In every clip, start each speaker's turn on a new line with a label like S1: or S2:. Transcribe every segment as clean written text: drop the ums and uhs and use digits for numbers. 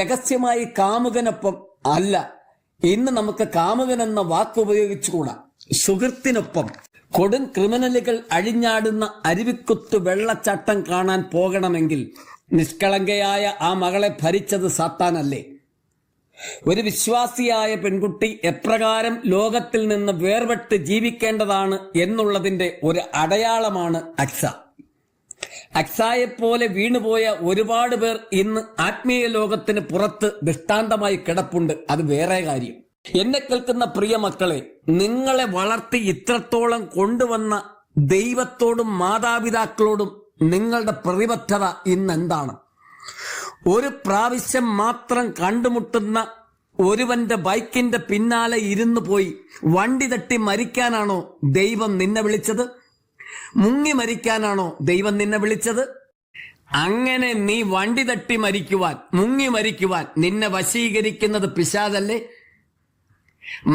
S1: രഹസ്യമായി കാമുകനൊപ്പം അല്ല, ഇന്ന് നമുക്ക് കാമുകൻ എന്ന വാക്ക് ഉപയോഗിച്ചുകൂടാ. സുഹൃത്തിനൊപ്പം കൊടും ക്രിമിനലുകൾ അഴിഞ്ഞാടുന്ന അരുവിക്കുത്ത് വെള്ളച്ചാട്ടം കാണാൻ പോകണമെങ്കിൽ നിഷ്കളങ്കയായ ആ മകളെ ഭരിച്ചത് സാത്താനല്ലേ? ഒരു വിശ്വാസിയായ പെൺകുട്ടി എപ്രകാരം ലോകത്തിൽ നിന്ന് വേർപെട്ട് ജീവിക്കേണ്ടതാണ് എന്നുള്ളതിന്റെ ഒരു അടയാളമാണ് അക്സ. അക്സായെപ്പോലെ വീണുപോയ ഒരുപാട് പേർ ഇന്ന് ആത്മീയ ലോകത്തിന് പുറത്ത് ദൃഷ്ടാന്തമായി കിടപ്പുണ്ട്. അത് വേറെ കാര്യം. എന്നെ കേൾക്കുന്ന പ്രിയ മക്കളെ, നിങ്ങളെ വളർത്തി ഇത്രത്തോളം കൊണ്ടുവന്ന ദൈവത്തോടും മാതാപിതാക്കളോടും നിങ്ങളുടെ പ്രതിബദ്ധത ഇന്ന് എന്താണ്? ഒരു പ്രാവശ്യം മാത്രം കണ്ടുമുട്ടുന്ന ഒരുവന്റെ ബൈക്കിന്റെ പിന്നാലെ ഇരുന്നു പോയി വണ്ടി തട്ടി മരിക്കാനാണോ ദൈവം നിന്നെ വിളിച്ചത്? മുങ്ങി മരിക്കാനാണോ ദൈവം നിന്നെ വിളിച്ചത്? അങ്ങനെ നീ വണ്ടി തട്ടി മരിക്കുവാൻ, മുങ്ങി മരിക്കുവാൻ നിന്നെ വശീകരിക്കുന്നത് പിശാചല്ലേ?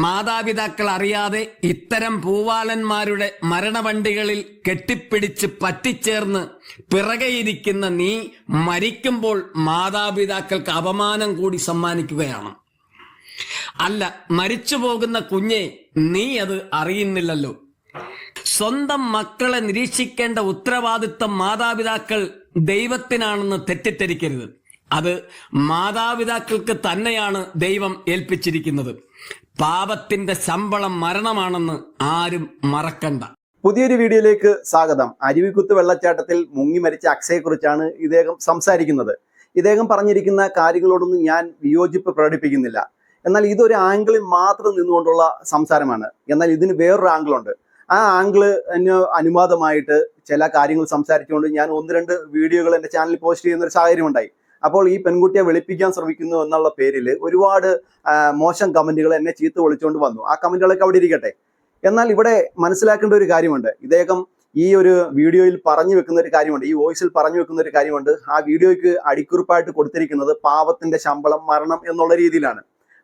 S1: മാതാപിതാക്കൾ അറിയാതെ ഇത്തരം പൂവാലന്മാരുടെ മരണവണ്ടികളിൽ കെട്ടിപ്പിടിച്ച് പറ്റിച്ചേർന്ന് പിറകെയിരിക്കുന്ന നീ മരിക്കുമ്പോൾ മാതാപിതാക്കൾക്ക് അപമാനം കൂടി സമ്മാനിക്കുകയാണ്. അല്ല, മരിച്ചു പോകുന്ന കുഞ്ഞെ, നീ അത് അറിയുന്നില്ലല്ലോ. സ്വന്തം മക്കളെ നിരീക്ഷിക്കേണ്ട ഉത്തരവാദിത്വം മാതാപിതാക്കൾ ദൈവത്തിനാണെന്ന് തെറ്റിദ്ധരിക്കരുത്. അത് മാതാപിതാക്കൾക്ക് തന്നെയാണ് ദൈവം ഏൽപ്പിച്ചിരിക്കുന്നത്. പാപത്തിന്റെ ശമ്പളം മരണമാണെന്ന് ആരും മറക്കണ്ട.
S2: പുതിയൊരു വീഡിയോയിലേക്ക് സ്വാഗതം. അരുവിക്കുത്ത് വെള്ളച്ചാട്ടത്തിൽ മുങ്ങി മരിച്ച അക്സയെക്കുറിച്ചാണ് ഇദ്ദേഹം സംസാരിക്കുന്നത്. ഇദ്ദേഹം പറഞ്ഞിരിക്കുന്ന കാര്യങ്ങളോടൊന്നും ഞാൻ വിയോജിപ്പ് പ്രകടിപ്പിക്കുന്നില്ല. എന്നാൽ ഇതൊരു ആംഗിളിൽ മാത്രം നിന്നുകൊണ്ടുള്ള സംസാരമാണ്. എന്നാൽ ഇതിന് വേറൊരു ആംഗിളുണ്ട്. ആ ആംഗിള് അനുവാദമായിട്ട് ചില കാര്യങ്ങൾ സംസാരിച്ചുകൊണ്ട് ഞാൻ 1-2 വീഡിയോകൾ എൻ്റെ ചാനലിൽ പോസ്റ്റ് ചെയ്യുന്ന ഒരു സാഹചര്യം ഉണ്ടായി. അപ്പോൾ ഈ പെൺകുട്ടിയെ വെളുപ്പിക്കാൻ ശ്രമിക്കുന്നു എന്നുള്ള പേരിൽ ഒരുപാട് മോശം കമന്റുകൾ എന്നെ ചീത്ത വിളിച്ചുകൊണ്ട് വന്നു. ആ കമന്റുകളൊക്കെ അവിടെ ഇരിക്കട്ടെ. എന്നാൽ ഇവിടെ മനസ്സിലാക്കേണ്ട ഒരു കാര്യമുണ്ട്. ഇദ്ദേഹം ഈ ഒരു വീഡിയോയിൽ പറഞ്ഞു വെക്കുന്ന ഒരു കാര്യമുണ്ട്, ഈ വോയിസിൽ പറഞ്ഞു വെക്കുന്ന ഒരു കാര്യമുണ്ട്. ആ വീഡിയോയ്ക്ക് അടിക്കുറിപ്പായിട്ട് കൊടുത്തിരിക്കുന്നത് പാപത്തിന്റെ ശമ്പളം മരണം എന്നുള്ള രീതിയിലാണ്.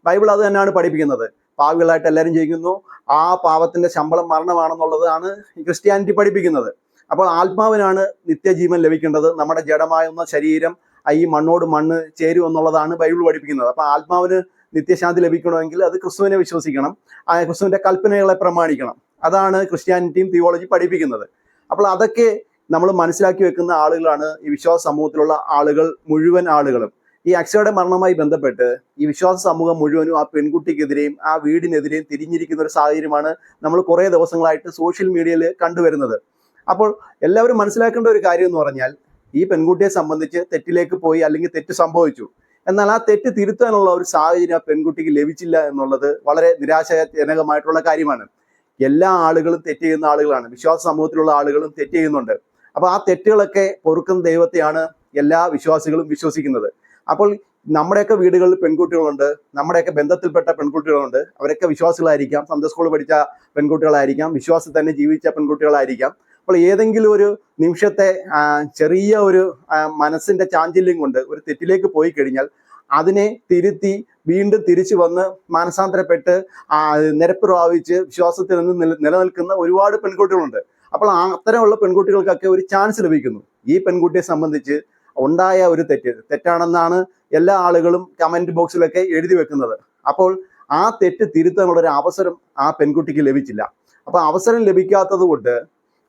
S2: ബൈബിൾ അത് തന്നെയാണ് പഠിപ്പിക്കുന്നത്. പാവികളായിട്ട് എല്ലാവരും ജീവിക്കുന്നു, ആ പാപത്തിന്റെ ശമ്പളം മരണമാണെന്നുള്ളതാണ് ക്രിസ്ത്യാനിറ്റി പഠിപ്പിക്കുന്നത്. അപ്പോൾ ആത്മാവിനാണ് നിത്യജീവൻ ലഭിക്കേണ്ടത്. നമ്മുടെ ജഡമായ ശരീരം ഈ മണ്ണോട് മണ്ണ് ചേരും എന്നുള്ളതാണ് ബൈബിൾ പഠിപ്പിക്കുന്നത്. അപ്പൊ ആത്മാവിന് നിത്യശാന്തി ലഭിക്കണമെങ്കിൽ അത് ക്രിസ്തുവിനെ വിശ്വസിക്കണം, ആ ക്രിസ്തുവിന്റെ കൽപ്പനകളെ പ്രമാണിക്കണം. അതാണ് ക്രിസ്ത്യാനിറ്റിയും തിയോളജി പഠിപ്പിക്കുന്നത്. അപ്പോൾ അതൊക്കെ നമ്മൾ മനസ്സിലാക്കി വെക്കുന്ന ആളുകളാണ് ഈ വിശ്വാസ സമൂഹത്തിലുള്ള ആളുകൾ, മുഴുവൻ ആളുകളും. ഈ അക്സയുടെ മരണവുമായി ബന്ധപ്പെട്ട് ഈ വിശ്വാസ സമൂഹം മുഴുവനും ആ പെൺകുട്ടിക്കെതിരെയും ആ വീടിനെതിരെയും തിരിഞ്ഞിരിക്കുന്ന ഒരു സാഹചര്യമാണ് നമ്മൾ കുറേ ദിവസങ്ങളായിട്ട് സോഷ്യൽ മീഡിയയിൽ കണ്ടുവരുന്നത്. അപ്പോൾ എല്ലാവരും മനസ്സിലാക്കേണ്ട ഒരു കാര്യം എന്ന് പറഞ്ഞാൽ, ഈ പെൺകുട്ടിയെ സംബന്ധിച്ച് തെറ്റിലേക്ക് പോയി, അല്ലെങ്കിൽ തെറ്റ് സംഭവിച്ചു, എന്നാൽ ആ തെറ്റ് തിരുത്താനുള്ള ഒരു സാഹചര്യം ആ പെൺകുട്ടിക്ക് ലഭിച്ചില്ല എന്നുള്ളത് വളരെ നിരാശാജനകമായിട്ടുള്ള കാര്യമാണ്. എല്ലാ ആളുകളും തെറ്റ് ചെയ്യുന്ന ആളുകളാണ്, വിശ്വാസ സമൂഹത്തിലുള്ള ആളുകളും തെറ്റ് ചെയ്യുന്നുണ്ട്. അപ്പോൾ ആ തെറ്റുകളൊക്കെ പൊറുക്കുന്ന ദൈവത്തെയാണ് എല്ലാ വിശ്വാസികളും വിശ്വസിക്കുന്നത്. അപ്പോൾ നമ്മുടെയൊക്കെ വീടുകളിൽ പെൺകുട്ടികളുണ്ട്, നമ്മുടെയൊക്കെ ബന്ധത്തിൽപ്പെട്ട പെൺകുട്ടികളുണ്ട്. അവരൊക്കെ വിശ്വാസികളായിരിക്കാം, സൺഡേ സ്കൂൾ പഠിച്ച പെൺകുട്ടികളായിരിക്കാം, വിശ്വാസത്തിൽ തന്നെ ജീവിച്ച പെൺകുട്ടികളായിരിക്കാം. അപ്പോൾ ഏതെങ്കിലും ഒരു നിമിഷത്തെ ചെറിയ ഒരു മനസ്സിന്റെ ചാഞ്ചല്യം കൊണ്ട് ഒരു തെറ്റിലേക്ക് പോയി കഴിഞ്ഞാൽ അതിനെ തിരുത്തി വീണ്ടും തിരിച്ചു വന്ന് മാനസാന്തരപ്പെട്ട് നിരപ്പ് പ്രാപിച്ച് വിശ്വാസത്തിൽ നിന്ന് നിലനിൽക്കുന്ന ഒരുപാട് പെൺകുട്ടികളുണ്ട്. അപ്പോൾ അത്തരമുള്ള പെൺകുട്ടികൾക്കൊക്കെ ഒരു ചാൻസ് ലഭിക്കുന്നു. ഈ പെൺകുട്ടിയെ സംബന്ധിച്ച് ഉണ്ടായ ഒരു തെറ്റാണെന്നാണ് എല്ലാ ആളുകളും കമന്റ് ബോക്സിലൊക്കെ എഴുതി വെക്കുന്നത്. അപ്പോൾ ആ തെറ്റ് തിരുത്താനുള്ള ഒരു അവസരം ആ പെൺകുട്ടിക്ക് ലഭിച്ചില്ല. അപ്പൊ അവസരം ലഭിക്കാത്തത് കൊണ്ട്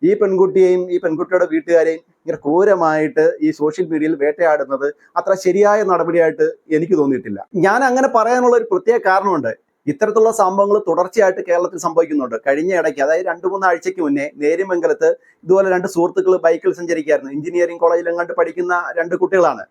S2: ഈ പെൺകുട്ടിയെയും ഈ പെൺകുട്ടിയുടെ വീട്ടുകാരെയും ഇങ്ങനെ ക്രൂരമായിട്ട് ഈ സോഷ്യൽ മീഡിയയിൽ വേട്ടയാടുന്നത് അത്ര ശരിയായ നടപടിയായിട്ട് എനിക്ക് തോന്നിയിട്ടില്ല. ഞാൻ അങ്ങനെ പറയാനുള്ള ഒരു പ്രത്യേക കാരണമുണ്ട്. ഇത്തരത്തിലുള്ള സംഭവങ്ങൾ തുടർച്ചയായിട്ട് കേരളത്തിൽ സംഭവിക്കുന്നുണ്ട്. കഴിഞ്ഞ ഇടയ്ക്ക്, അതായത് 2-3 ആഴ്ചയ്ക്ക് മുന്നേ നേര്യമംഗലത്ത് ഇതുപോലെ 2 സുഹൃത്തുക്കൾ ബൈക്കിൽ സഞ്ചരിക്കുകയായിരുന്നു. എഞ്ചിനീയറിംഗ് കോളേജിലും കണ്ട് പഠിക്കുന്ന 2 കുട്ടികളാണ്.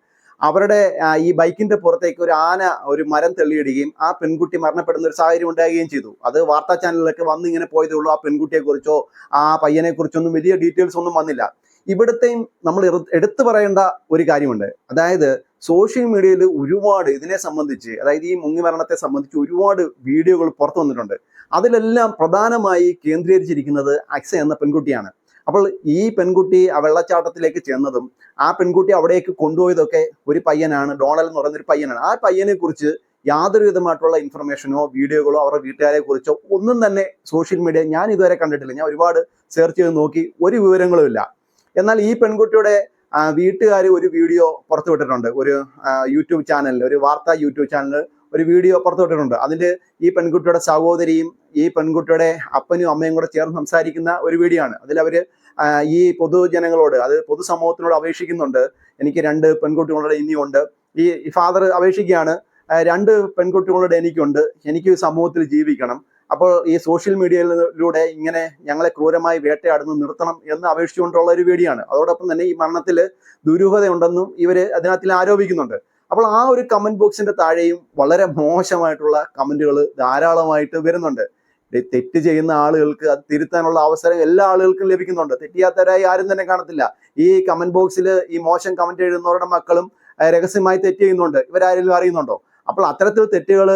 S2: അവരുടെ ഈ ബൈക്കിന്റെ പുറത്തേക്ക് ഒരു ആന ഒരു മരം തെള്ളിയിടുകയും ആ പെൺകുട്ടി മരണപ്പെടുന്ന ഒരു സാഹചര്യം ഉണ്ടാകുകയും ചെയ്തു. അത് വാർത്താ ചാനലിലൊക്കെ വന്ന് ഇങ്ങനെ പോയതേ ഉള്ളൂ. ആ പെൺകുട്ടിയെ കുറിച്ചോ ആ പയ്യനെ കുറിച്ചൊന്നും വലിയ ഡീറ്റെയിൽസ് ഒന്നും വന്നില്ല. ഇവിടുത്തെയും നമ്മൾ എടുത്തു പറയേണ്ട ഒരു കാര്യമുണ്ട്. അതായത് സോഷ്യൽ മീഡിയയിൽ ഒരുപാട് ഇതിനെ സംബന്ധിച്ച്, അതായത് ഈ മുങ്ങിമരണത്തെ സംബന്ധിച്ച് ഒരുപാട് വീഡിയോകൾ പുറത്തു വന്നിട്ടുണ്ട്. അതിലെല്ലാം പ്രധാനമായി കേന്ദ്രീകരിച്ചിരിക്കുന്നത് അക്സ എന്ന പെൺകുട്ടിയാണ്. അപ്പോൾ ഈ പെൺകുട്ടി ആ വെള്ളച്ചാട്ടത്തിലേക്ക് ചെന്നതും ആ പെൺകുട്ടി അവിടേക്ക് കൊണ്ടുപോയതൊക്കെ ഒരു പയ്യനാണ്, ഡൊണാൾഡ് എന്ന് പറയുന്ന ഒരു പയ്യനാണ്. ആ പയ്യനെ കുറിച്ച് യാതൊരു വിധമായിട്ടുള്ള ഇൻഫർമേഷനോ വീഡിയോകളോ അവരുടെ വീട്ടുകാരെ കുറിച്ചോ ഒന്നും തന്നെ സോഷ്യൽ മീഡിയ ഞാൻ ഇതുവരെ കണ്ടിട്ടില്ല. ഞാൻ ഒരുപാട് സെർച്ച് ചെയ്ത് നോക്കി, ഒരു വിവരങ്ങളും ഇല്ല. എന്നാൽ ഈ പെൺകുട്ടിയുടെ വീട്ടുകാർ ഒരു വീഡിയോ പുറത്തുവിട്ടിട്ടുണ്ട്. ഒരു യൂട്യൂബ് ചാനലിൽ, ഒരു വാർത്താ യൂട്യൂബ് ചാനലിൽ ഒരു വീഡിയോ പുറത്തുവിട്ടിട്ടുണ്ട്. അതിൽ ഈ പെൺകുട്ടിയുടെ സഹോദരിയും ഈ പെൺകുട്ടിയുടെ അപ്പനും അമ്മയും കൂടെ ചേർന്ന് സംസാരിക്കുന്ന ഒരു വീഡിയോ ആണ്. അതിൽ അവർ ഈ പൊതുജനങ്ങളോട്, അത് പൊതുസമൂഹത്തിനോട് അപേക്ഷിക്കുന്നുണ്ട്. എനിക്ക് 2 പെൺകുട്ടികളുടെ ഇനിയുണ്ട്. ഈ ഫാദർ അപേക്ഷിക്കുകയാണ്, 2 പെൺകുട്ടികളുടെ എനിക്കുണ്ട്, എനിക്ക് സമൂഹത്തിൽ ജീവിക്കണം. അപ്പോൾ ഈ സോഷ്യൽ മീഡിയയിലൂടെ ഇങ്ങനെ ഞങ്ങളെ ക്രൂരമായി വേട്ടയാടുന്നു നിർത്തണം എന്ന് അപേക്ഷിച്ചുകൊണ്ടുള്ള ഒരു വീഡിയോ ആണ്. അതോടൊപ്പം തന്നെ ഈ മരണത്തിൽ ദുരൂഹതയുണ്ടെന്നും ഇവര് അതിനകത്തിൽ ആരോപിക്കുന്നുണ്ട്. അപ്പോൾ ആ ഒരു കമന്റ് ബോക്സിന്റെ താഴെയും വളരെ മോശമായിട്ടുള്ള കമന്റുകൾ ധാരാളമായിട്ട് വരുന്നുണ്ട്. തെറ്റ് ചെയ്യുന്ന ആളുകൾക്ക് അത് തിരുത്താനുള്ള അവസരം എല്ലാ ആളുകൾക്കും ലഭിക്കുന്നുണ്ട്. തെറ്റിയാത്തവരായി ആരും തന്നെ കാണത്തില്ല. ഈ കമന്റ് ബോക്സിൽ ഈ മോശം കമന്റ് എഴുതുന്നവരുടെ മക്കളും രഹസ്യമായി തെറ്റ് ചെയ്യുന്നുണ്ട്. ഇവരാരെങ്കിലും അറിയുന്നുണ്ടോ? അപ്പോൾ അത്തരത്തിൽ തെറ്റുകൾ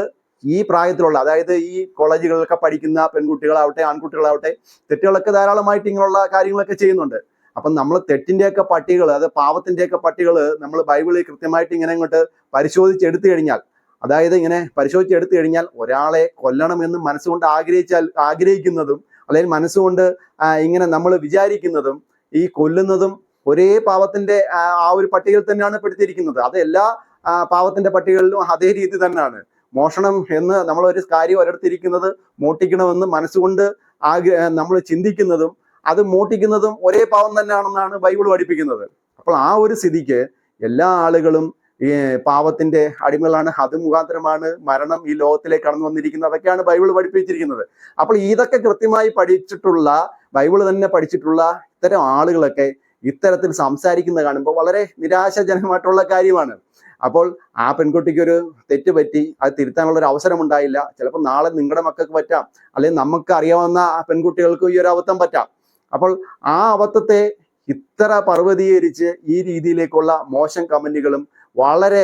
S2: ഈ പ്രായത്തിലുള്ള, അതായത് ഈ കോളേജുകളിലൊക്കെ പഠിക്കുന്ന പെൺകുട്ടികളാവട്ടെ ആൺകുട്ടികളാവട്ടെ, തെറ്റുകളൊക്കെ ധാരാളമായിട്ട് ഇങ്ങനെയുള്ള കാര്യങ്ങളൊക്കെ ചെയ്യുന്നുണ്ട്. അപ്പം നമ്മൾ തെറ്റിന്റെയൊക്കെ പട്ടികൾ, അത് പാവത്തിന്റെയൊക്കെ പട്ടികൾ നമ്മൾ ബൈബിളിൽ കൃത്യമായിട്ട് ഇങ്ങനെ ഇങ്ങോട്ട് പരിശോധിച്ചെടുത്തു കഴിഞ്ഞാൽ, അതായത് ഇങ്ങനെ പരിശോധിച്ചെടുത്തു കഴിഞ്ഞാൽ ഒരാളെ കൊല്ലണമെന്ന് മനസ്സുകൊണ്ട് ആഗ്രഹിക്കുന്നതും അല്ലെങ്കിൽ മനസ്സുകൊണ്ട് ഇങ്ങനെ നമ്മൾ വിചാരിക്കുന്നതും ഈ കൊല്ലുന്നതും ഒരേ പാവത്തിന്റെ ആ ഒരു പട്ടികയിൽ തന്നെയാണ് പെടുത്തിയിരിക്കുന്നത്. അത് എല്ലാ പാവത്തിന്റെ പട്ടികളിലും അതേ രീതി തന്നെയാണ്. മോഷണം എന്ന് നമ്മൾ ഒരു കാര്യം ഒരിടത്തിരിക്കുന്നത് മോട്ടിക്കണമെന്ന് മനസ്സുകൊണ്ട് നമ്മൾ ചിന്തിക്കുന്നതും അത് മോട്ടിക്കുന്നതും ഒരേ പാവം തന്നെയാണെന്നാണ് ബൈബിൾ പഠിപ്പിക്കുന്നത്. അപ്പോൾ ആ ഒരു സ്ഥിതിക്ക് എല്ലാ ആളുകളും ഈ പാവത്തിന്റെ അടിമകളാണ്, അത് മുഖാന്തരമാണ് മരണം ഈ ലോകത്തിലേക്ക് കടന്നു വന്നിരിക്കുന്നത്. അതൊക്കെയാണ് ബൈബിൾ പഠിപ്പിച്ചിരിക്കുന്നത്. അപ്പോൾ ഇതൊക്കെ കൃത്യമായി പഠിച്ചിട്ടുള്ള, ബൈബിൾ തന്നെ പഠിച്ചിട്ടുള്ള ഇത്തരം ആളുകളൊക്കെ ഇത്തരത്തിൽ സംസാരിക്കുന്നത് കാണുമ്പോൾ വളരെ നിരാശാജനകമായിട്ടുള്ള കാര്യമാണ്. അപ്പോൾ ആ പെൺകുട്ടിക്ക് ഒരു തെറ്റ് പറ്റി, അത് തിരുത്താനുള്ള ഒരു അവസരം ഉണ്ടായില്ല. ചിലപ്പോൾ നാളെ നിങ്ങളുടെ മക്കൾക്ക് പറ്റാം, അല്ലെങ്കിൽ നമുക്ക് അറിയാവുന്ന പെൺകുട്ടികൾക്ക് ഈ ഒരു അബദ്ധം പറ്റാം. അപ്പോൾ ആ അബദ്ധത്തെ ഇത്ര പർവ്വതീകരിച്ച് ഈ രീതിയിലേക്കുള്ള മോശം കമന്റുകളും വളരെ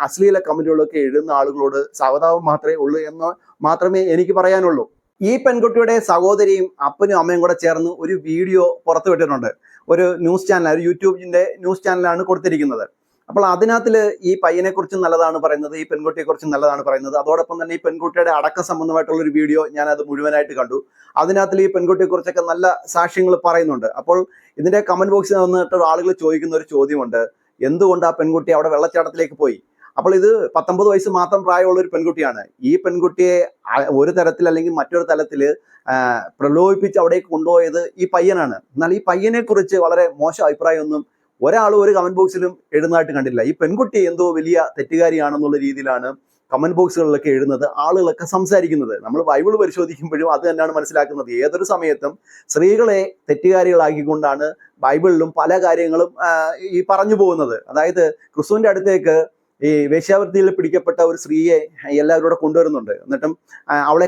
S2: അശ്ലീല കമന്റുകളൊക്കെ എഴുതുന്ന ആളുകളോട് സാവധാനം മാത്രമേ ഉള്ളൂ എന്ന് മാത്രമേ എനിക്ക് പറയാനുള്ളൂ. ഈ പെൺകുട്ടിയുടെ സഹോദരിയും അപ്പനും അമ്മയും കൂടെ ചേർന്ന് ഒരു വീഡിയോ പുറത്തുവിട്ടിട്ടുണ്ട്. ഒരു ന്യൂസ് ചാനൽ, ഒരു യൂട്യൂബിന്റെ ന്യൂസ് ചാനലാണ് കൊടുത്തിരിക്കുന്നത്. അപ്പോൾ അതിനകത്തിൽ ഈ പയ്യനെ കുറിച്ച് നല്ലതാണ് പറയുന്നത്, ഈ പെൺകുട്ടിയെ കുറിച്ച് നല്ലതാണ് പറയുന്നത്. അതോടൊപ്പം തന്നെ ഈ പെൺകുട്ടിയുടെ അടക്കം സംബന്ധമായിട്ടുള്ള ഒരു വീഡിയോ ഞാൻ അത് മുഴുവനായിട്ട് കണ്ടു. അതിനകത്തിൽ ഈ പെൺകുട്ടിയെ കുറിച്ചൊക്കെ നല്ല സാക്ഷ്യങ്ങൾ പറയുന്നുണ്ട്. അപ്പോൾ ഇതിന്റെ കമന്റ് ബോക്സിൽ വന്നിട്ട് ആളുകൾ ചോദിക്കുന്ന ഒരു ചോദ്യമുണ്ട്, എന്തുകൊണ്ട് ആ പെൺകുട്ടി അവിടെ വെള്ളച്ചാട്ടത്തിലേക്ക് പോയി? അപ്പോൾ ഇത് 19 വയസ്സ് മാത്രം പ്രായമുള്ള ഒരു പെൺകുട്ടിയാണ്. ഈ പെൺകുട്ടിയെ ഒരു തരത്തിൽ അല്ലെങ്കിൽ മറ്റൊരു തലത്തിൽ പ്രലോഭിപ്പിച്ച് അവിടേക്ക് കൊണ്ടുപോയത് ഈ പയ്യനാണ്. എന്നാൽ ഈ പയ്യനെ കുറിച്ച് വളരെ മോശം അഭിപ്രായമൊന്നും ഒരാളും ഒരു കമന്റ് ബോക്സിലും എഴുതുന്നതായിട്ട് കണ്ടില്ല. ഈ പെൺകുട്ടി എന്തോ വലിയ തെറ്റുകാരിയാണെന്നുള്ള രീതിയിലാണ് കമന്റ് ബോക്സുകളിലൊക്കെ എഴുതുന്നത്, ആളുകളൊക്കെ സംസാരിക്കുന്നത്. നമ്മൾ ബൈബിൾ പരിശോധിക്കുമ്പോഴും അത് തന്നെയാണ് മനസ്സിലാക്കുന്നത്. ഏതൊരു സമയത്തും സ്ത്രീകളെ തെറ്റുകാരികളാക്കിക്കൊണ്ടാണ് ബൈബിളിലും പല കാര്യങ്ങളും ഈ പറഞ്ഞു പോകുന്നത്. അതായത് ക്രിസ്തുവിന്റെ അടുത്തേക്ക് ഈ വേശ്യാവൃത്തിയിൽ പിടിക്കപ്പെട്ട ഒരു സ്ത്രീയെ എല്ലാവരും കൂടെ കൊണ്ടുവരുന്നുണ്ട്. എന്നിട്ടും അവളെ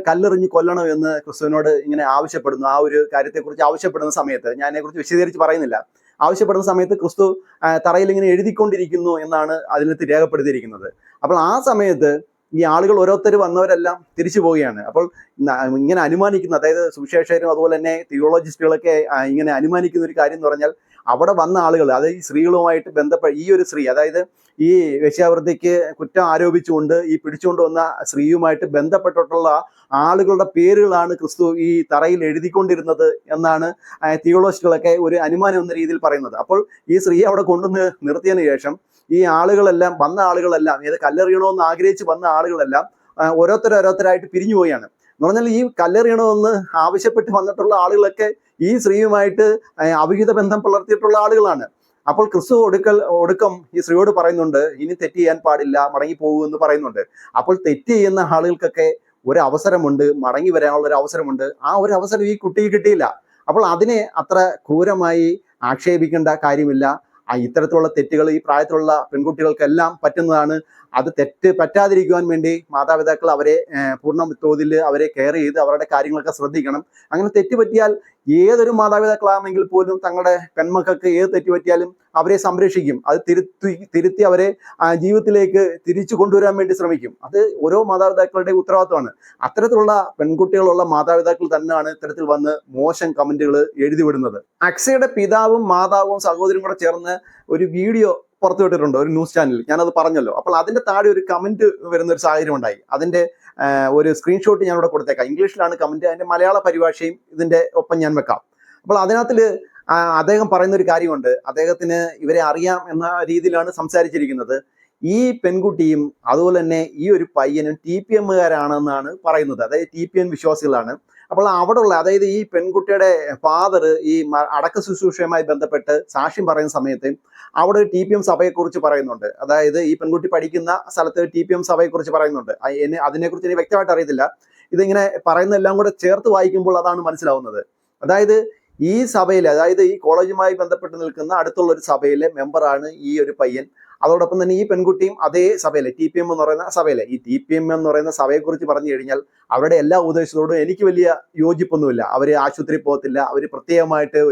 S2: കല്ലെറിഞ്ഞ് കൊല്ലണം എന്ന് ക്രിസ്തുവിനോട് ഇങ്ങനെ ആവശ്യപ്പെടുന്നു. ആ ഒരു കാര്യത്തെക്കുറിച്ച് ആവശ്യപ്പെടുന്ന സമയത്ത്, ഞാൻ അതിനെക്കുറിച്ച് വിശദീകരിച്ച് പറയുന്നില്ല, ആവശ്യപ്പെടുന്ന സമയത്ത് ക്രിസ്തു തറയിൽ ഇങ്ങനെ എഴുതിക്കൊണ്ടിരിക്കുന്നു എന്നാണ് അതിനകത്ത് രേഖപ്പെടുത്തിയിരിക്കുന്നത്. അപ്പോൾ ആ സമയത്ത് ഈ ആളുകൾ ഓരോരുത്തർ വന്നവരെല്ലാം തിരിച്ചു പോവുകയാണ്. അപ്പോൾ ഇങ്ങനെ അനുമാനിക്കുന്ന, അതായത് സുവിശേഷകരും അതുപോലെ തന്നെ തിയോളജിസ്റ്റുകളൊക്കെ ഇങ്ങനെ അനുമാനിക്കുന്ന ഒരു കാര്യം എന്ന് പറഞ്ഞാൽ, അവിടെ വന്ന ആളുകൾ, അതായത് ഈ സ്ത്രീകളുമായിട്ട് ബന്ധപ്പെട്ട ഈ ഒരു സ്ത്രീ, അതായത് ഈ വേശ്യാവൃത്തിക്ക് കുറ്റം ആരോപിച്ചുകൊണ്ട് ഈ പിടിച്ചുകൊണ്ട് വന്ന സ്ത്രീയുമായിട്ട് ബന്ധപ്പെട്ടിട്ടുള്ള ആളുകളുടെ പേരുകളാണ് ക്രിസ്തു ഈ തറയിൽ എഴുതിക്കൊണ്ടിരുന്നത് എന്നാണ് തിയോളജിസ്റ്റുകളൊക്കെ ഒരു അനുമാനം എന്ന രീതിയിൽ പറയുന്നത്. അപ്പോൾ ഈ സ്ത്രീയെ അവിടെ കൊണ്ടുവന്ന് നിർത്തിയതിനു ശേഷം ഈ ആളുകളെല്ലാം, വന്ന ആളുകളെല്ലാം, ഏത് കല്ലെറിയണമെന്ന് ആഗ്രഹിച്ച് വന്ന ആളുകളെല്ലാം ഓരോരുത്തരായിട്ട് പിരിഞ്ഞു പോവുകയാണ്. എന്ന് പറഞ്ഞാൽ ഈ കല്ലെറിയണമെന്ന് ആവശ്യപ്പെട്ട് വന്നിട്ടുള്ള ആളുകളൊക്കെ ഈ സ്ത്രീയുമായിട്ട് അവിഹിത ബന്ധം പുലർത്തിയിട്ടുള്ള ആളുകളാണ്. അപ്പോൾ ക്രിസ്തു ഒടുക്കം ഈ സ്ത്രീയോട് പറയുന്നുണ്ട്, ഇനി തെറ്റ് ചെയ്യാൻ പാടില്ല, മടങ്ങി പോകൂ എന്ന് പറയുന്നുണ്ട്. അപ്പോൾ തെറ്റ് ചെയ്യുന്ന ആളുകൾക്കൊക്കെ ഒരു അവസരമുണ്ട്, മടങ്ങി വരാനുള്ള ഒരു അവസരമുണ്ട്. ആ ഒരു അവസരം ഈ കുട്ടിക്ക് കിട്ടിയില്ല. അപ്പോൾ അതിനെ അത്ര ക്രൂരമായി ആക്ഷേപിക്കേണ്ട കാര്യമില്ല. ഇത്തരത്തിലുള്ള തെറ്റുകൾ ഈ പ്രായത്തിലുള്ള പെൺകുട്ടികൾക്കെല്ലാം പറ്റുന്നതാണ്. അത് തെറ്റ് പറ്റാതിരിക്കുവാൻ വേണ്ടി മാതാപിതാക്കൾ അവരെ പൂർണ്ണ തോതിൽ അവരെ കെയർ ചെയ്ത് അവരുടെ കാര്യങ്ങളൊക്കെ ശ്രദ്ധിക്കണം. അങ്ങനെ തെറ്റ് പറ്റിയാൽ ഏതൊരു മാതാപിതാക്കളാണെങ്കിൽ പോലും തങ്ങളുടെ പെൺമക്കൾക്ക് ഏത് തെറ്റ് പറ്റിയാലും അവരെ സംരക്ഷിക്കും. അത് തിരുത്തി അവരെ ജീവിതത്തിലേക്ക് തിരിച്ചു കൊണ്ടുവരാൻ വേണ്ടി ശ്രമിക്കും. അത് ഓരോ മാതാപിതാക്കളുടെ ഉത്തരവാദിത്വമാണ്. അത്തരത്തിലുള്ള പെൺകുട്ടികളുള്ള മാതാപിതാക്കൾ തന്നെയാണ് ഇത്തരത്തിൽ വന്ന് മോശം കമന്റുകൾ എഴുതി വിടുന്നത്. അക്സയുടെ പിതാവും മാതാവും സഹോദരിയും കൂടെ ചേർന്ന് ഒരു വീഡിയോ പുറത്തുവിട്ടിട്ടുണ്ട് ഒരു ന്യൂസ് ചാനലിൽ, ഞാനത് പറഞ്ഞല്ലോ. അപ്പോൾ അതിന്റെ താഴെ ഒരു കമന്റ് വരുന്ന ഒരു സാഹചര്യം ഉണ്ടായി. അതിന്റെ ഒരു സ്ക്രീൻഷോട്ട് ഞാൻ ഇവിടെ കൊടുത്തേക്കാം. ഇംഗ്ലീഷിലാണ് കമന്റ്, അതിന്റെ മലയാള പരിഭാഷയും ഇതിന്റെ ഒപ്പം ഞാൻ വെക്കാം. അപ്പോൾ അതിനകത്തിൽ അദ്ദേഹം പറയുന്ന ഒരു കാര്യമുണ്ട്. അദ്ദേഹത്തിന് ഇവരെ അറിയാം എന്ന രീതിയിലാണ് സംസാരിച്ചിരിക്കുന്നത്. ഈ പെൺകുട്ടിയും അതുപോലെ തന്നെ ഈ ഒരു പയ്യനും TPM-കാരാണെന്നാണ് പറയുന്നത്. അതായത് TPM വിശ്വാസികളാണ്. അപ്പോൾ അവിടെയുള്ള, അതായത് ഈ പെൺകുട്ടിയുടെ ഫാദർ ഈ അടക്ക ശുശ്രൂഷയുമായി ബന്ധപ്പെട്ട് സാക്ഷ്യം പറയുന്ന സമയത്ത് അവിടെ ഒരു TPM സഭയെക്കുറിച്ച് പറയുന്നുണ്ട്. അതായത് ഈ പെൺകുട്ടി പഠിക്കുന്ന സ്ഥലത്ത് TPM സഭയെക്കുറിച്ച് പറയുന്നുണ്ട്. അതിനെക്കുറിച്ച് എനിക്ക് വ്യക്തമായിട്ട് അറിയത്തില്ല. ഇതിങ്ങനെ പറയുന്നതെല്ലാം കൂടെ ചേർത്ത് വായിക്കുമ്പോൾ അതാണ് മനസ്സിലാവുന്നത്. അതായത് ഈ സഭയിൽ, അതായത് ഈ കോളേജുമായി ബന്ധപ്പെട്ട് നിൽക്കുന്ന അടുത്തുള്ള ഒരു സഭയിലെ മെമ്പറാണ് ഈ ഒരു പയ്യൻ. അതോടൊപ്പം തന്നെ ഈ പെൺകുട്ടിയും അതേ സഭയിലെ TPM എന്ന് പറയുന്ന സഭയിലെ, ഈ TPM എന്ന് പറയുന്ന സഭയെക്കുറിച്ച് പറഞ്ഞു കഴിഞ്ഞാൽ അവരുടെ എല്ലാ ഉപദേശത്തോടും എനിക്ക് വലിയ യോജിപ്പൊന്നുമില്ല. അവർ ആശുപത്രി പോകത്തില്ല, അവർ പ്രത്യേകമായിട്ട്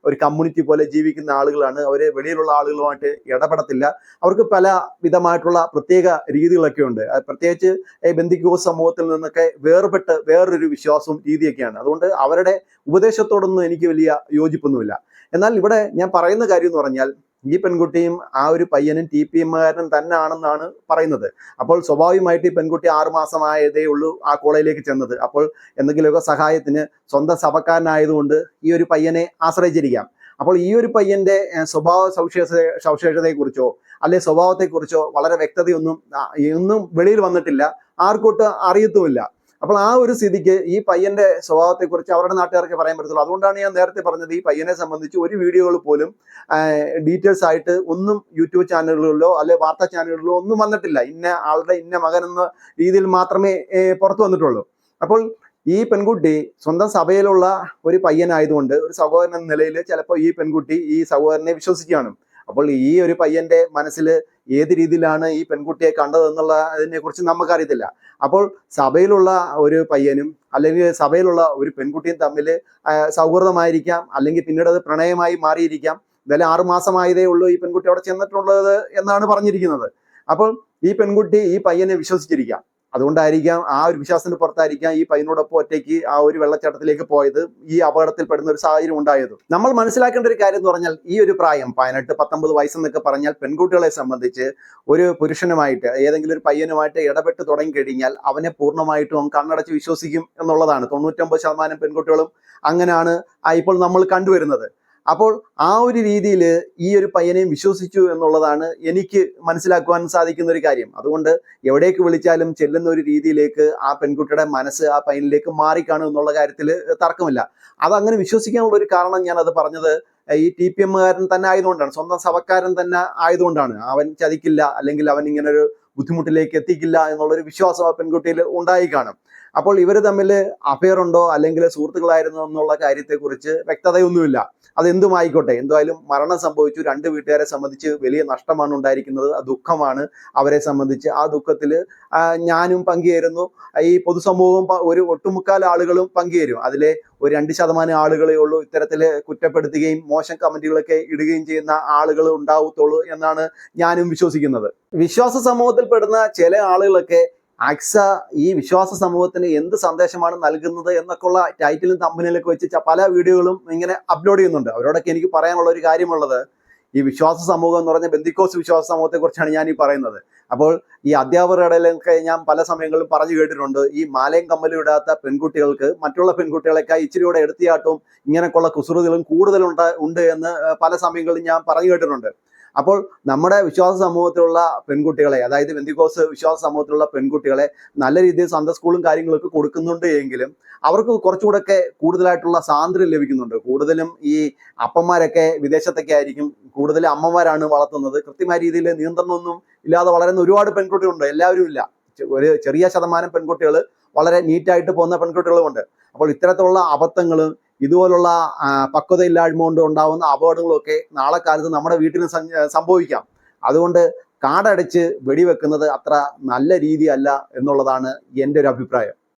S2: ഒരു കമ്മ്യൂണിറ്റി പോലെ ജീവിക്കുന്ന ആളുകളാണ്, അവർ വെളിയിലുള്ള ആളുകളുമായിട്ട് ഇടപെടത്തില്ല, അവർക്ക് പല വിധമായിട്ടുള്ള പ്രത്യേക രീതികളൊക്കെ ഉണ്ട്. പ്രത്യേകിച്ച് ബെന്തിക്കോസ് സമൂഹത്തിൽ നിന്നൊക്കെ വേർപെട്ട് വേറൊരു വിശ്വാസവും രീതിയൊക്കെയാണ്. അതുകൊണ്ട് അവരുടെ ഉപദേശത്തോടൊന്നും എനിക്ക് വലിയ യോജിപ്പൊന്നുമില്ല. എന്നാൽ ഇവിടെ ഞാൻ പറയുന്ന കാര്യം എന്ന് പറഞ്ഞാൽ ഈ പെൺകുട്ടിയും ആ ഒരു പയ്യനും TPM-കാരനും തന്നെ ആണെന്നാണ് പറയുന്നത്. അപ്പോൾ സ്വാഭാവികമായിട്ട് ഈ പെൺകുട്ടി 6 മാസമായതേ ഉള്ളൂ ആ കോളേജിലേക്ക് ചെന്നത്. അപ്പോൾ എന്തെങ്കിലുമൊക്കെ സഹായത്തിന് സ്വന്തം സഭക്കാരനായതുകൊണ്ട് ഈ ഒരു പയ്യനെ ആശ്രയിച്ചിരിക്കാം. അപ്പോൾ ഈ ഒരു പയ്യന്റെ സ്വഭാവ സവിശേഷതയെക്കുറിച്ചോ അല്ലെ സ്വഭാവത്തെക്കുറിച്ചോ വളരെ വ്യക്തതയൊന്നും വെളിയിൽ വന്നിട്ടില്ല, ആർക്കൊട്ടും അറിയത്തുമില്ല. അപ്പോൾ ആ ഒരു സ്ഥിതിക്ക് ഈ പയ്യന്റെ സ്വഭാവത്തെക്കുറിച്ച് അവരുടെ നാട്ടുകാർക്ക് പറയാൻ പറ്റത്തുള്ളൂ. അതുകൊണ്ടാണ് ഞാൻ നേരത്തെ പറഞ്ഞത്, ഈ പയ്യനെ സംബന്ധിച്ച് ഒരു വീഡിയോകൾ പോലും ഡീറ്റെയിൽസ് ആയിട്ട് ഒന്നും യൂട്യൂബ് ചാനലുകളിലോ അല്ലെ വാർത്താ ചാനലുകളിലോ ഒന്നും വന്നിട്ടില്ല. ഇന്ന ആളുടെ ഇന്ന മകൻ എന്ന രീതിയിൽ മാത്രമേ പുറത്തു വന്നിട്ടുള്ളൂ. അപ്പോൾ ഈ പെൺകുട്ടി സ്വന്തം സഭയിലുള്ള ഒരു പയ്യനായതുകൊണ്ട് ഒരു സഹോദരൻ എന്ന നിലയിൽ ചിലപ്പോൾ ഈ പെൺകുട്ടി ഈ സഹോദരനെ വിശ്വസിക്കുകയാണ്. അപ്പോൾ ഈ ഒരു പയ്യന്റെ മനസ്സിൽ ഏത് രീതിയിലാണ് ഈ പെൺകുട്ടിയെ കണ്ടതെന്നുള്ള അതിനെ കുറിച്ച് നമുക്കറിയത്തില്ല. അപ്പോൾ സഭയിലുള്ള ഒരു പയ്യനും അല്ലെങ്കിൽ സഭയിലുള്ള ഒരു പെൺകുട്ടിയും തമ്മിൽ സൗഹൃദമായിരിക്കാം, അല്ലെങ്കിൽ പിന്നീട് അത് പ്രണയമായി മാറിയിരിക്കാം. എന്തായാലും 6 മാസമായതേ ഉള്ളൂ ഈ പെൺകുട്ടി അവിടെ ചെന്നിട്ടുള്ളത് എന്നാണ് പറഞ്ഞിരിക്കുന്നത്. അപ്പോൾ ഈ പെൺകുട്ടി ഈ പയ്യനെ വിശ്വസിച്ചിരിക്കാം. അതുകൊണ്ടായിരിക്കാം, ആ ഒരു വിശ്വാസത്തിന് പുറത്തായിരിക്കാം ഈ പയ്യനോടൊപ്പം ഒറ്റയ്ക്ക് ആ ഒരു വെള്ളച്ചാട്ടത്തിലേക്ക് പോയത്, ഈ അപകടത്തിൽപ്പെടുന്ന ഒരു സാഹചര്യം ഉണ്ടായത്. നമ്മൾ മനസ്സിലാക്കേണ്ട ഒരു കാര്യം എന്ന് പറഞ്ഞാൽ, ഈ ഒരു പ്രായം 18-19 വയസ്സെന്നൊക്കെ പറഞ്ഞാൽ പെൺകുട്ടികളെ സംബന്ധിച്ച് ഒരു പുരുഷനുമായിട്ട് ഏതെങ്കിലും ഒരു പയ്യനുമായിട്ട് ഇടപെട്ട് തുടങ്ങി കഴിഞ്ഞാൽ അവനെ പൂർണ്ണമായിട്ടും കണ്ണടച്ച് വിശ്വസിക്കും എന്നുള്ളതാണ്. 99% പെൺകുട്ടികളും അങ്ങനെയാണ് ഇപ്പോൾ നമ്മൾ കണ്ടുവരുന്നത്. അപ്പോൾ ആ ഒരു രീതിയിൽ ഈ ഒരു പയ്യനെയും വിശ്വസിച്ചു എന്നുള്ളതാണ് എനിക്ക് മനസ്സിലാക്കുവാൻ സാധിക്കുന്ന ഒരു കാര്യം. അതുകൊണ്ട് എവിടേക്ക് വിളിച്ചാലും ചെല്ലുന്ന ഒരു രീതിയിലേക്ക് ആ പെൺകുട്ടിയുടെ മനസ്സ് ആ പയ്യനിലേക്ക് മാറിക്കാണും എന്നുള്ള കാര്യത്തിൽ തർക്കമില്ല. അതങ്ങനെ വിശ്വസിക്കാനുള്ള ഒരു കാരണം ഞാൻ അത് പറഞ്ഞത് ഈ TPM-കാരൻ തന്നെ ആയതുകൊണ്ടാണ്, സ്വന്തം സഭക്കാരൻ തന്നെ ആയതുകൊണ്ടാണ്. അവൻ ചതിക്കില്ല, അല്ലെങ്കിൽ അവൻ ഇങ്ങനെ ഒരു ബുദ്ധിമുട്ടിലേക്ക് എത്തിക്കില്ല എന്നുള്ളൊരു വിശ്വാസം ആ പെൺകുട്ടിയിൽ ഉണ്ടായി കാണും. അപ്പോൾ ഇവർ തമ്മിൽ അഫെയർ ഉണ്ടോ അല്ലെങ്കിൽ സുഹൃത്തുക്കളായിരുന്നോ എന്നുള്ള കാര്യത്തെക്കുറിച്ച് വ്യക്തതയൊന്നുമില്ല. അതെന്തുമായിക്കോട്ടെ, എന്തായാലും മരണം സംഭവിച്ചു. 2 വീട്ടുകാരെ സംബന്ധിച്ച് വലിയ നഷ്ടമാണ് ഉണ്ടായിരിക്കുന്നത്, ദുഃഖമാണ് അവരെ സംബന്ധിച്ച്. ആ ദുഃഖത്തിൽ ഞാനും പങ്കുചേരുന്നു, ഈ പൊതുസമൂഹം ഒരു ഒട്ടുമുക്കാൽ ആളുകളും പങ്കുചേരും. അതിലെ ഒരു 2% ആളുകളെ ഉള്ളൂ ഇത്തരത്തിൽ കുറ്റപ്പെടുത്തുകയും മോശം കമന്റുകളൊക്കെ ഇടുകയും ചെയ്യുന്ന ആളുകൾ ഉണ്ടാവത്തുള്ളൂ എന്നാണ് ഞാനും വിശ്വസിക്കുന്നത്. വിശ്വാസ സമൂഹത്തിൽ പെടുന്ന ചില ആളുകളൊക്കെ അക്സ ഈ വിശ്വാസ സമൂഹത്തിന് എന്ത് സന്ദേശമാണ് നൽകുന്നത് എന്നൊക്കെയുള്ള ടൈറ്റിലും തമ്പനിലൊക്കെ വെച്ച് പല വീഡിയോകളും ഇങ്ങനെ അപ്ലോഡ് ചെയ്യുന്നുണ്ട്. അവരോടൊക്കെ എനിക്ക് പറയാനുള്ള ഒരു കാര്യമുള്ളത്, ഈ വിശ്വാസ സമൂഹം എന്ന് പറഞ്ഞാൽ ബെന്തിക്കോസ് വിശ്വാസ സമൂഹത്തെക്കുറിച്ചാണ് ഞാൻ ഈ പറയുന്നത്. അപ്പോൾ ഈ അധ്യാപകരുടെ ഇടയിലൊക്കെ ഞാൻ പല സമയങ്ങളിലും പറഞ്ഞു കേട്ടിട്ടുണ്ട്, ഈ മാലയും കമ്മലും ഇടാത്ത പെൺകുട്ടികൾക്ക് മറ്റുള്ള പെൺകുട്ടികളെക്കാൾ ഇച്ചിരിയോടെ എടുത്തിയാട്ടവും ഇങ്ങനെയൊക്കെയുള്ള കുസൃതികളും കൂടുതലുണ്ട് എന്ന് പല സമയങ്ങളിലും ഞാൻ പറഞ്ഞു കേട്ടിട്ടുണ്ട്. അപ്പോൾ നമ്മുടെ വിശ്വാസ സമൂഹത്തിലുള്ള പെൺകുട്ടികളെ, അതായത് ബെന്തിക്കോസ് വിശ്വാസ സമൂഹത്തിലുള്ള പെൺകുട്ടികളെ നല്ല രീതിയിൽ സൺഡേ സ്കൂളും കാര്യങ്ങളൊക്കെ കൊടുക്കുന്നുണ്ട് എങ്കിലും അവർക്ക് കുറച്ചുകൂടെയൊക്കെ കൂടുതലായിട്ടുള്ള സ്വാതന്ത്ര്യം ലഭിക്കുന്നുണ്ട്. കൂടുതലും ഈ അപ്പന്മാരൊക്കെ വിദേശത്തൊക്കെ ആയിരിക്കും, കൂടുതലും അമ്മമാരാണ് വളർത്തുന്നത്. കൃത്യമായ രീതിയിൽ നിയന്ത്രണമൊന്നും ഇല്ലാതെ വളരുന്ന ഒരുപാട് പെൺകുട്ടികളുണ്ട്, എല്ലാവരും ഇല്ല. ഒരു ചെറിയ ശതമാനം പെൺകുട്ടികൾ വളരെ നീറ്റായിട്ട് പോകുന്ന പെൺകുട്ടികളുമുണ്ട്. അപ്പോൾ ഇത്തരത്തിലുള്ള അബദ്ധങ്ങളും ഇതുപോലുള്ള പക്വതയില്ലായ്മ കൊണ്ട് ഉണ്ടാകുന്ന അപകടങ്ങളൊക്കെ നാളെ കാലത്ത് നമ്മുടെ വീട്ടിലും സംഭവിക്കാം. അതുകൊണ്ട് കാടടച്ച് വെടിവെക്കുന്നത് അത്ര നല്ല രീതിയല്ല എന്നുള്ളതാണ് എൻ്റെ ഒരു അഭിപ്രായം.